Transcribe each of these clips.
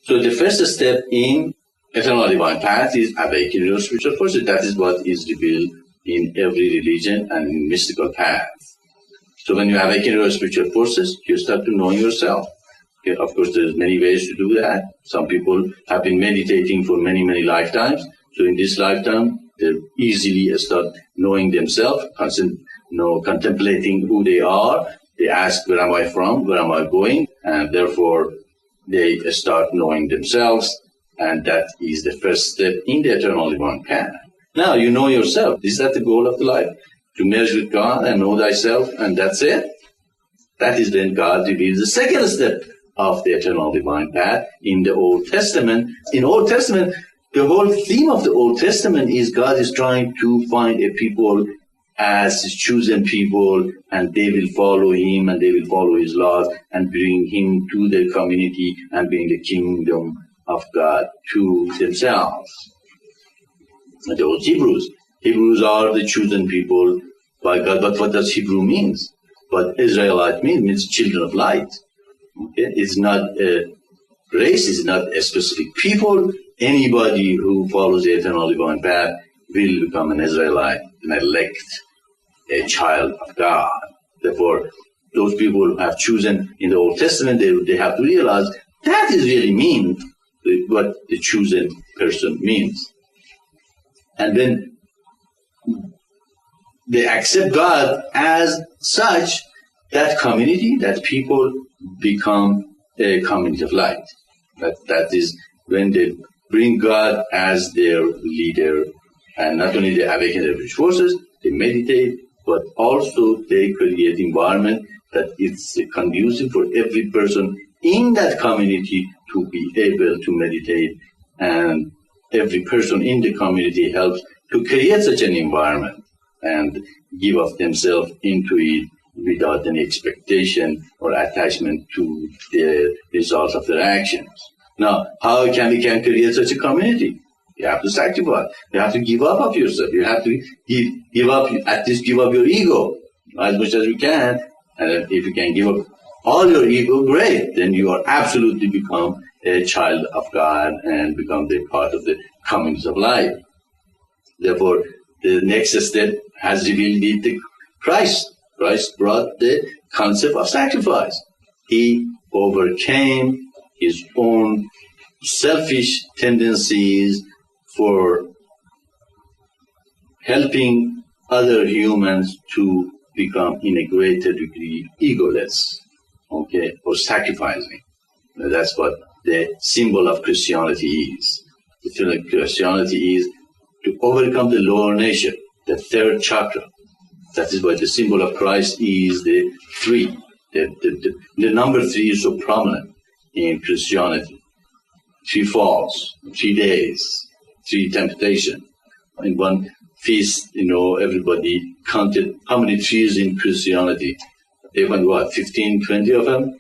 So the first step in eternal divine path is awakening your spiritual forces. That is what is revealed in every religion and in mystical path. So when you awaken your spiritual forces, you start to know yourself. Okay, of course, there's many ways to do that. Some people have been meditating for many, many lifetimes. So in this lifetime, they easily start knowing themselves, contemplating who they are. They ask, where am I from? Where am I going? And therefore, they start knowing themselves. And that is the first step in the eternal divine path. Now you know yourself. Is that the goal of the life? To merge with God and know thyself, and that's it? That is when God reveals the second step of the eternal divine path in the Old Testament. In Old Testament, the whole theme of the Old Testament is God is trying to find a people as his chosen people, and they will follow him and they will follow his laws and bring him to their community and bring the kingdom of God to themselves. And the old Hebrews are the chosen people by God. But what does Hebrew means? What Israelite means children of light. Okay? It's not a race, it's not a specific people. Anybody who follows the eternal divine path will become an Israelite, an elect, a child of God. Therefore, those people who have chosen in the Old Testament, they have to realize that is really mean what the chosen person means. And then they accept God as such, that community, that people become a community of light. That is when they bring God as their leader, and not only they awaken their spiritual forces, they meditate, but also they create environment that it's conducive for every person in that community to be able to meditate, and every person in the community helps to create such an environment and give of themselves into it without any expectation or attachment to the results of their actions. Now, how can we create such a community? You have to sacrifice. You have to give up of yourself. You have to give up, at least give up your ego as much as you can. And if you can give up all your ego, great. Then you are absolutely become a child of God and become the part of the comings of life. Therefore, the next step has revealed it to Christ. Christ brought the concept of sacrifice. He overcame his own selfish tendencies for helping other humans to become in a greater degree egoless, okay, or sacrificing. That's what the symbol of Christianity is. The symbol of Christianity is to overcome the lower nature, the third chakra. That is why the symbol of Christ is the 3. The number 3 is so prominent in Christianity. 3 falls, 3 days, 3 temptations. In one feast, everybody counted how many 3s in Christianity. They went, 15, 20 of them?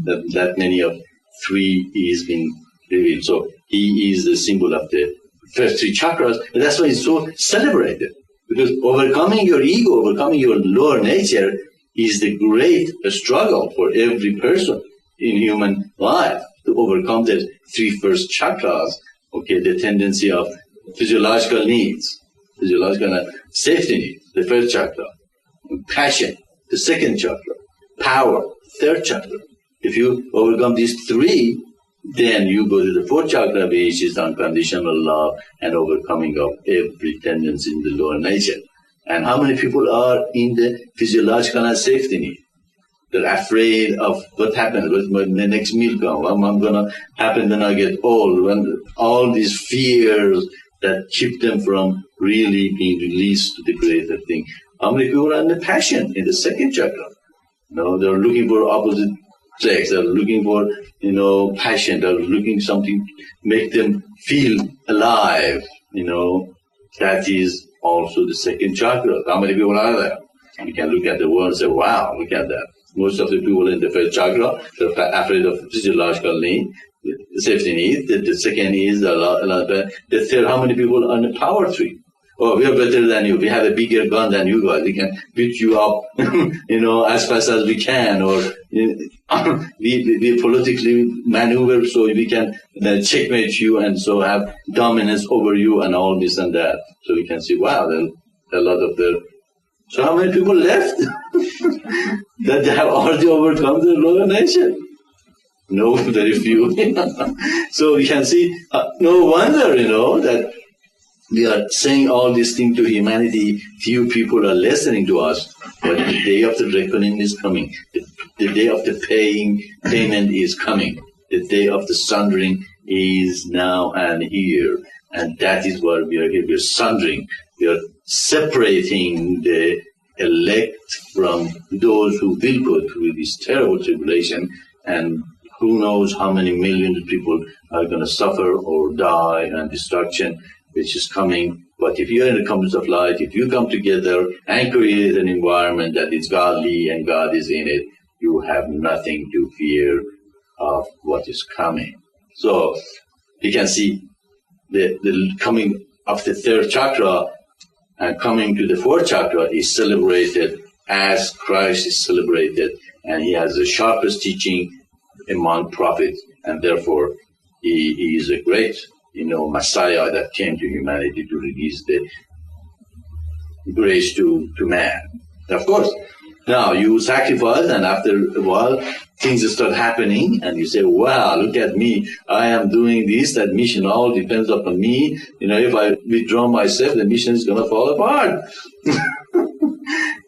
That many of 3 is being revealed. So he is the symbol of the first 3 chakras, and that's why it's so celebrated. Because overcoming your ego, overcoming your lower nature is the great struggle for every person in human life, to overcome the 3 first chakras, okay, the tendency of physiological needs, physiological safety needs, the first chakra, passion, the second chakra, power, third chakra. If you overcome these 3, then you go to the 4th chakra, which is unconditional love and overcoming of every tendency in the lower nature. And how many people are in the physiological and safety need? They're afraid of what happens when the next meal comes. What's going to happen when I get old? When all these fears that keep them from really being released to the greater thing. How many people are in the passion, in the 2nd chakra? They're looking for opposite sex. They're looking for, passion. They're looking something make them feel alive. That is also the 2nd chakra. How many people are there? You can look at the world and say, wow, look at that. Most of the people in the 1st chakra, they're afraid of physiological need, safety need. The 2nd is the 3rd. How many people are in the power 3? Oh, we are better than you. We have a bigger gun than you guys. We can beat you up, as fast as we can. Or we politically maneuver so we can checkmate you and so have dominance over you and all this and that. So we can see, wow, then a lot of the... So how many people left that they have already overcome the lower nature? No, very few. So we can see, no wonder, that we are saying all these things to humanity. Few people are listening to us, but the day of the reckoning is coming. The day of the payment is coming. The day of the sundering is now and here. And that is why we are here. We are sundering. We are separating the elect from those who will go through this terrible tribulation, and who knows how many millions of people are going to suffer or die and destruction which is coming. But if you're in the compass of light, if you come together and create an environment that is godly and God is in it, you have nothing to fear of what is coming. So you can see the coming of the third chakra and coming to the fourth chakra is celebrated as Christ is celebrated, and he has the sharpest teaching among prophets, and therefore he is a great, Messiah that came to humanity to release the grace to man. Of course, now you sacrifice, and after a while things start happening, and you say, wow, look at me, I am doing this, that mission all depends upon me. If I withdraw myself, the mission is going to fall apart.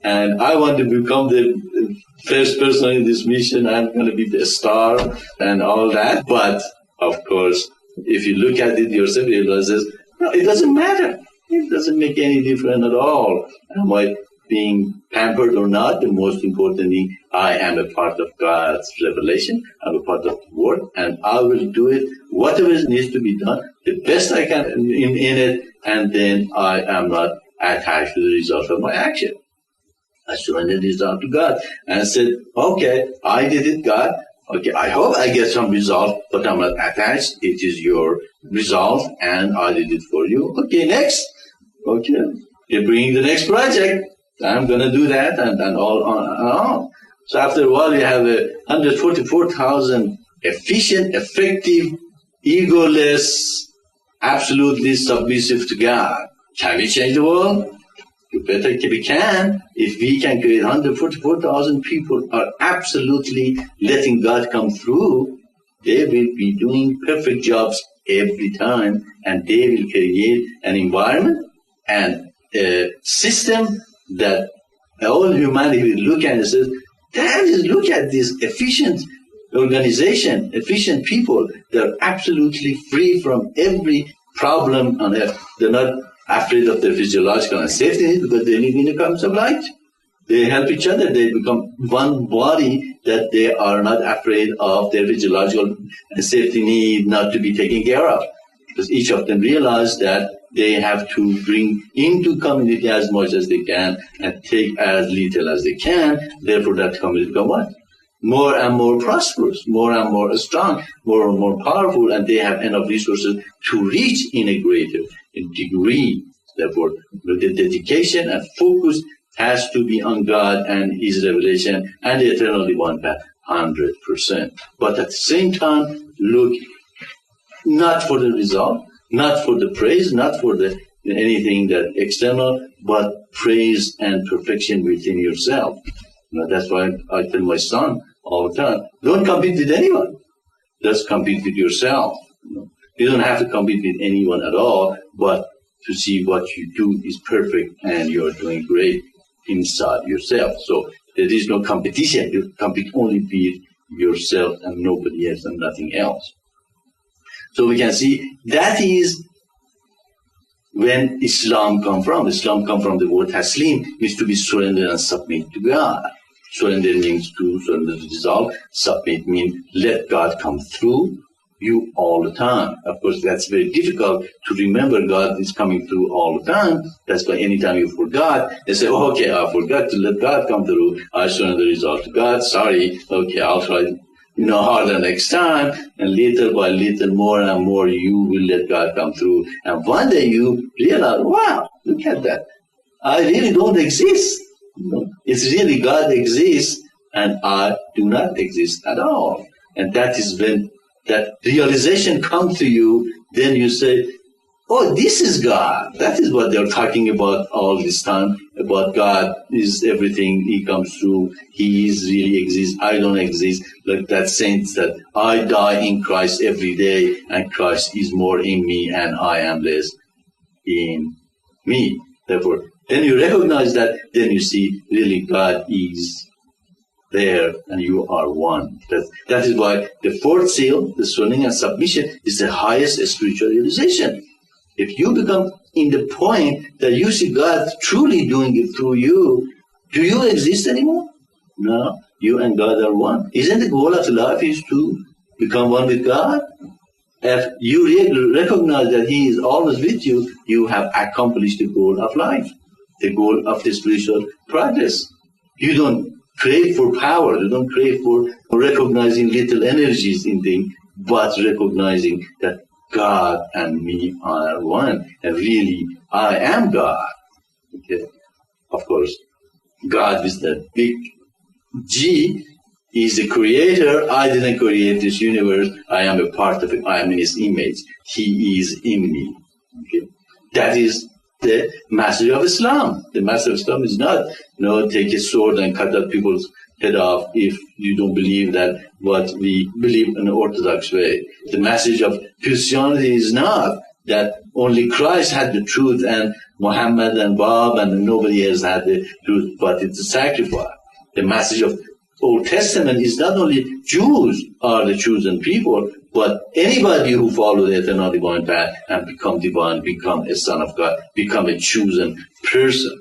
And I want to become the first person in this mission. I'm going to be the star and all that. But, of course, if you look at it yourself, you realize, no, it doesn't matter. It doesn't make any difference at all. Am I being pampered or not? The most important thing, I am a part of God's revelation. I'm a part of the work, and I will do it, whatever needs to be done, the best I can in it, and then I am not attached to the result of my action. I surrendered this out to God and said, okay, I did it, God. Okay, I hope I get some result, but I'm not attached. It is your result, and I did it for you. Okay, next. Okay, you're bringing the next project. I'm going to do that, and all on and on. So after a while, you have 144,000 efficient, effective, egoless, absolutely submissive to God. Can we change the world? You better we can. If we can create 144,000 people are absolutely letting God come through, they will be doing perfect jobs every time, and they will create an environment and a system that all humanity will look at and says, damn, look at this efficient organization, efficient people. They're absolutely free from every problem on earth. They're not afraid of their physiological and safety needs because they live in the compass of light. They help each other. They become one body that they are not afraid of their physiological and safety need not to be taken care of. Because each of them realize that they have to bring into community as much as they can and take as little as they can. Therefore, that community become what? More and more prosperous, more and more strong, more and more powerful, and they have enough resources to reach in a greater degree. Therefore, the dedication and focus has to be on God and His revelation and the eternally one path, 100%. But at the same time, look not for the result, not for the praise, not for the anything that external, but praise and perfection within yourself. That's why I tell my son all the time, don't compete with anyone. Just compete with yourself. You don't have to compete with anyone at all, but to see what you do is perfect and you're doing great inside yourself. So there is no competition. You compete only with yourself and nobody else and nothing else. So we can see that is when Islam come from. Islam come from the word taslim, means to be surrendered and submit to God. Surrender means to surrender to dissolve. Submit means let God come through you all the time. Of course, that's very difficult to remember God is coming through all the time. That's why anytime you forgot, they say, oh, okay, I forgot to let God come through. I surrender the result to God. Sorry. Okay, I'll try harder next time, and little by little, more and more, you will let God come through. And one day you realize, wow, look at that. I really don't exist. It's really God exists, and I do not exist at all. And that is when that realization comes to you, then you say, oh, this is God. That is what they're talking about all this time, about God is everything. He comes through. He is really exists. I don't exist. Like that sense that I die in Christ every day, and Christ is more in me, and I am less in me. Therefore, then you recognize that, then you see really God is there, and you are one. That is why the fourth seal, the surrendering and submission, is the highest spiritual realization. If you become in the point that you see God truly doing it through you, do you exist anymore? No, you and God are one. Isn't the goal of life is to become one with God? If you recognize that He is always with you, you have accomplished the goal of life, the goal of the spiritual progress. You don't crave for power, you don't crave for recognizing little energies in things, but recognizing that God and me are one, and really, I am God. Okay, of course, God is the big G. Is the creator. I didn't create this universe. I am a part of it. I am in His image. He is in me. Okay, that is the message of Islam. The message of Islam is not, take a sword and cut out people's head off if you don't believe that what we believe in the Orthodox way. The message of Christianity is not that only Christ had the truth and Muhammad and Bob and nobody else had the truth, but it's a sacrifice. The message of Old Testament is not only Jews are the chosen people, but anybody who follows the eternal divine path and become divine, become a son of God, become a chosen person.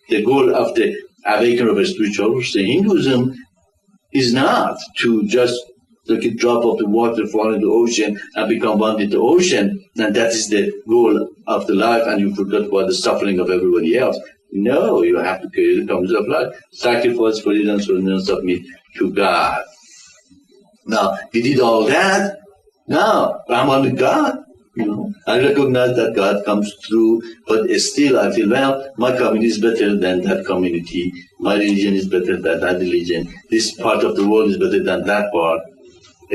The goal of the awakening of spiritual Hinduism is not to just like a drop of the water fall into the ocean and become one with the ocean, and that is the goal of the life, and you forget about the suffering of everybody else. No, you have to carry the comes of life. Sacrifice, freedom, surrender, submit to God. Now, we did all that. Now, I'm on with God. I recognize that God comes through, but still I feel, well, my community is better than that community. My religion is better than that religion. This part of the world is better than that part.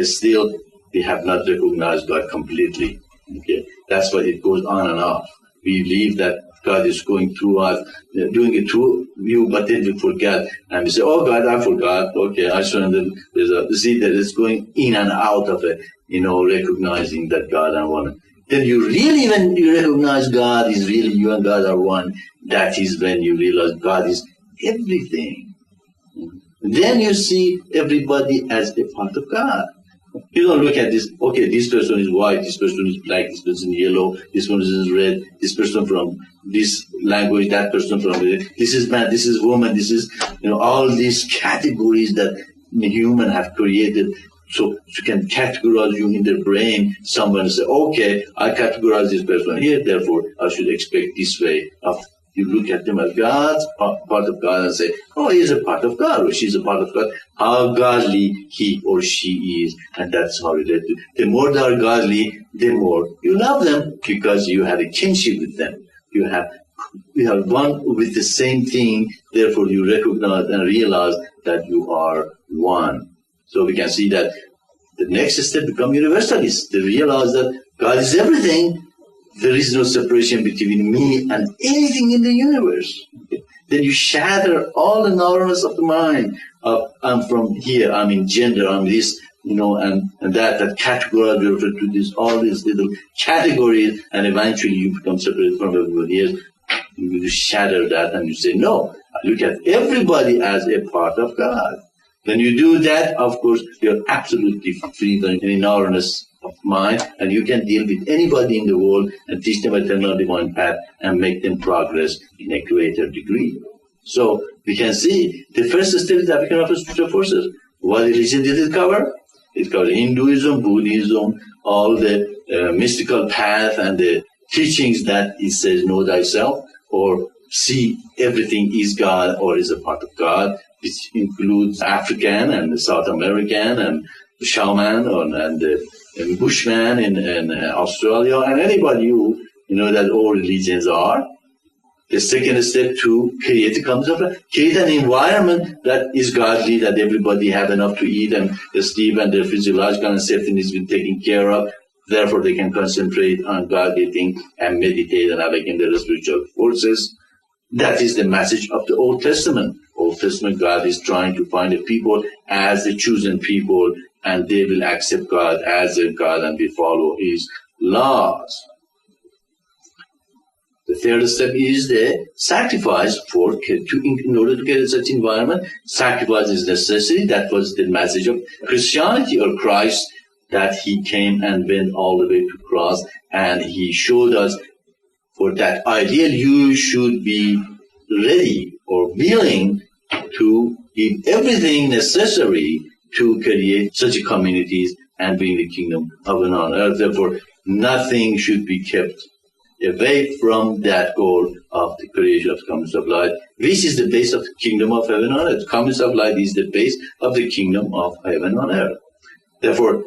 Still, we have not recognized God completely. Okay, that's why it goes on and off. We believe that God is going through us, doing it through you, but then we forget. And we say, oh God, I forgot. Okay, I surrender. You see that it's going in and out of it, recognizing that God and one. Then you really, when you recognize God is really, you and God are one, that is when you realize God is everything. Then you see everybody as a part of God. You don't look at this, okay, this person is white, this person is black, this person is yellow, this one is red, this person from this language, that person from this is man, this is woman, this is, all these categories that human have created. So you can categorize you in their brain. Someone say, okay, I categorize this person here, therefore I should expect this way. You look at them as God's part of God and say, oh, he's a part of God or she's a part of God. How godly he or she is. And that's how related. The more they are godly, the more you love them because you have a kinship with them. You have one with the same thing. Therefore, you recognize and realize that you are one. So we can see that the next step become universalists. They realize that God is everything. There is no separation between me and anything in the universe. Then you shatter all the narrowness of the mind. I'm from here, I'm in gender, I'm this, and that categorize you refer to this, all these little categories, and eventually you become separated from everybody else. You shatter that and you say, no, I look at everybody as a part of God. When you do that, of course, you're absolutely free from any narrowness of mind, and you can deal with anybody in the world and teach them eternal divine path and make them progress in a greater degree. So we can see the first step is the application of spiritual forces. What religion did it cover? It covered Hinduism, Buddhism, all the mystical path and the teachings that it says know thyself or see everything is God or is a part of God, which includes African and South American and shaman and the bushman in Australia, and anybody who that all religions are. The second step to create a concept, create an environment that is godly, that everybody have enough to eat and sleep, and their physiological and safety needs been taken care of. Therefore, they can concentrate on godly things and meditate and awaken their spiritual forces. That is the message of the Old Testament. Old Testament, God is trying to find a people as the chosen people, and they will accept God as their God and will follow His laws. The third step is the sacrifice in order to get such environment. Sacrifice is necessary. That was the message of Christianity or Christ, that He came and went all the way to cross, and He showed us for that ideal you should be ready or willing to give everything necessary to create such communities and bring the kingdom of heaven on earth. Therefore, nothing should be kept away from that goal of the creation of the commonwealth of light, which is the base of the kingdom of heaven on earth. Commonwealth of light is the base of the kingdom of heaven on earth. Therefore,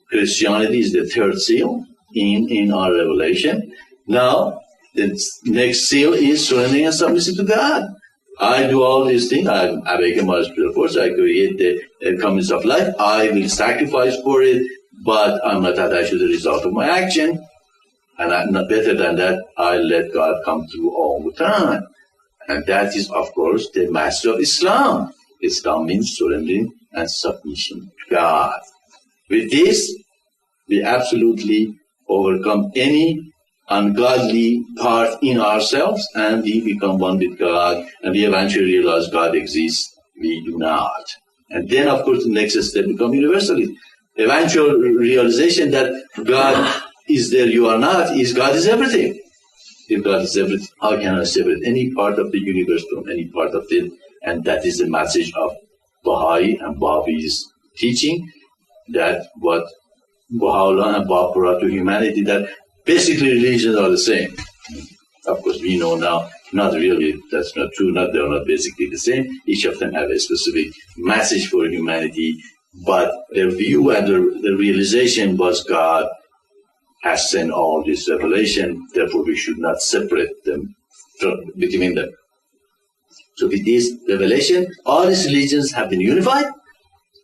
Christianity is the third seal in our revelation. Now, the next seal is surrendering and submission to God. I do all these things. I awaken my spiritual force. I create the commonwealth of life. I will sacrifice for it, but I'm not attached to the result of my action. And I'm not better than that. I let God come through all the time. And that is, of course, the master of Islam. Islam means surrendering and submission to God. With this, we absolutely overcome any ungodly part in ourselves, and we become one with God, and we eventually realize God exists. We do not. And then, of course, the next step becomes universalist. Eventual realization that God is there, you are not, is God is everything. If God is everything, how can I separate any part of the universe from any part of it? And that is the message of Baha'i and Babi's teaching, that what Baha'u'llah and Bab brought to humanity, that basically religions are the same. Of course, we know now, not really, that's not true, they're not basically the same. Each of them have a specific message for humanity, but their view and the realization was God has sent all this revelation, therefore we should not separate them between them. So with this revelation, all these religions have been unified.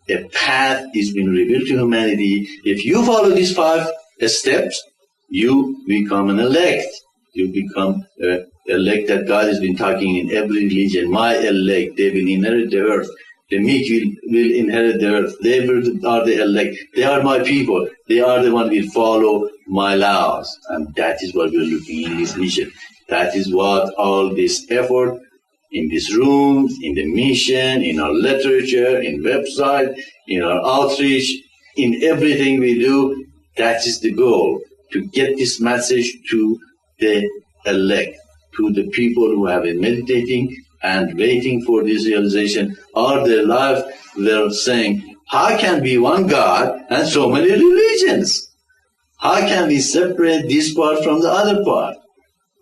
A path is being revealed to humanity. If you follow these 5 steps, you become an elect. You become elect that God has been talking in every religion. My elect, they will inherit the earth. The meek will inherit the earth. They are the elect. They are my people. They are the one who will follow my laws. And that is what we are looking in this mission. That is what all this effort in this room, in the mission, in our literature, in website, in our outreach, in everything we do, that is the goal, to get this message to the elect, to the people who have been meditating and waiting for this realization. All their life they're saying, how can be one God and so many religions? How can we separate this part from the other part?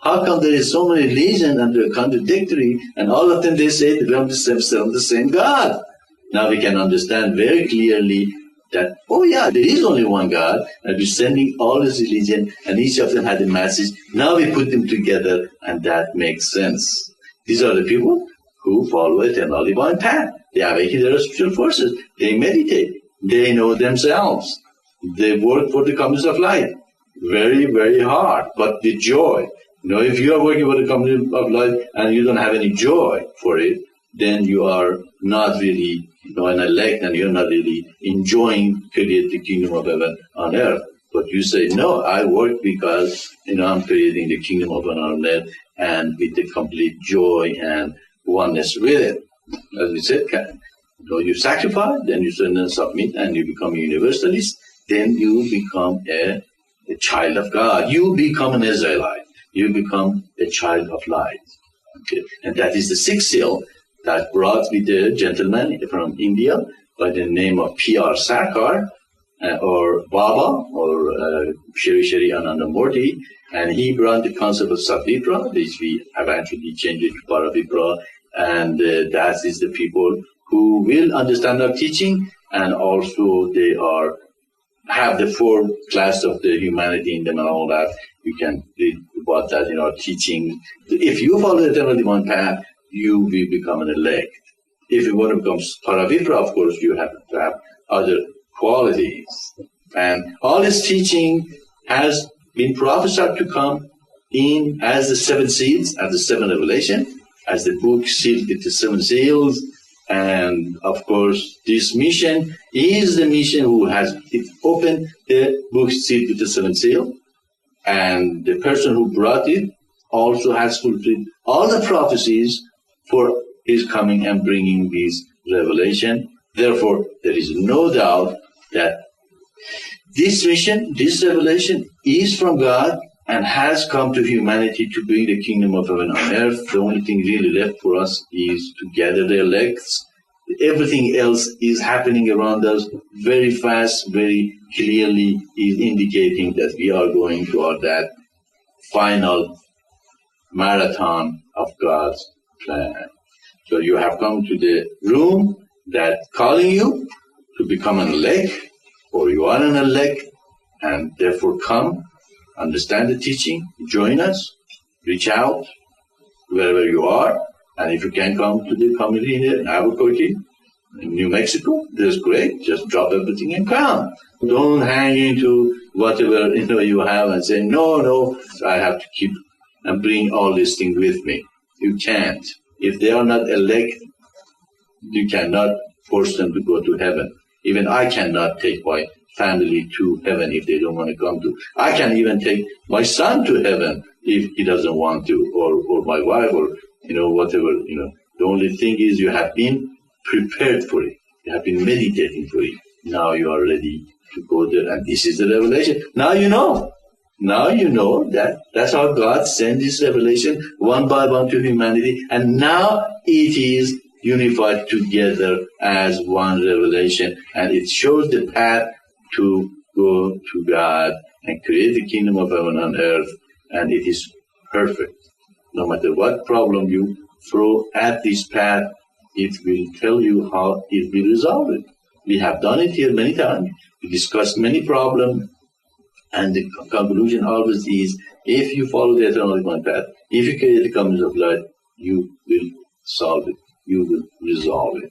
How come there is so many religions and they're contradictory, and all of them they say they belong to the same God? Now we can understand very clearly that, oh yeah, there is only one God, and we're sending all this religion, and each of them had a message. Now we put them together, and that makes sense. These are the people who follow a eternal divine path. They awaken their spiritual forces. They meditate. They know themselves. They work for the commonwealth of light. Very, very hard, but with joy. If you are working for the commonwealth of light and you don't have any joy for it, then you are not really an elect, and you're not really enjoying creating the kingdom of heaven on earth. But you say, no, I work because I'm creating the kingdom of heaven on earth, and with the complete joy and oneness with it. As we said, you sacrifice, then you surrender and submit, and you become a universalist, then you become a child of God. You become an Israelite. You become a child of light. Okay? And that is the 6th seal that brought with a gentleman from India by the name of P.R. Sarkar, or Baba, or Shri Anandamurti, and he brought the concept of Satvipra, which we eventually changed it to Paravipra, and that is the people who will understand our teaching and also they have the four class of the humanity in them and all that. You can read about that in our teaching. If you follow the eternal divine path, you will become an elect. If you want to become paravipra, of course, you have to have other qualities. And all this teaching has been prophesied to come in as the seven seals, as the seven revelation, as the book sealed with the seven seals. And of course, this mission is the mission who has opened the book sealed with the seven seal. And the person who brought it also has fulfilled all the prophecies for his coming and bringing this revelation. Therefore, there is no doubt that this mission, this revelation is from God and has come to humanity to bring the kingdom of heaven on earth. The only thing really left for us is to gather the elects. Everything else is happening around us very fast, very clearly is indicating that we are going toward that final marathon of God's plan. So you have come to the room that calling you to become an elect, or you are an elect, and therefore come, understand the teaching, join us, reach out wherever you are, and if you can come to the community in Albuquerque, in New Mexico, that's great. Just drop everything and come. Don't hang into whatever you have and say, no, I have to keep and bring all these things with me. You can't. If they are not elect, you cannot force them to go to heaven. Even I cannot take my family to heaven if they don't want to come to. I can even take my son to heaven if he doesn't want to, or my wife, or whatever. The only thing is you have been prepared for it. You have been meditating for it. Now you are ready to go there, and this is the revelation. Now you know. Now you know that that's how God sent this revelation one by one to humanity, and now it is unified together as one revelation, and it shows the path to go to God and create the kingdom of heaven on earth, and it is perfect. No matter what problem you throw at this path, it will tell you how it will resolve it. We have done it here many times. We discussed many problems, and the conclusion always is, if you follow the eternal divine path, if you create the commons of light, you will solve it. You will resolve it.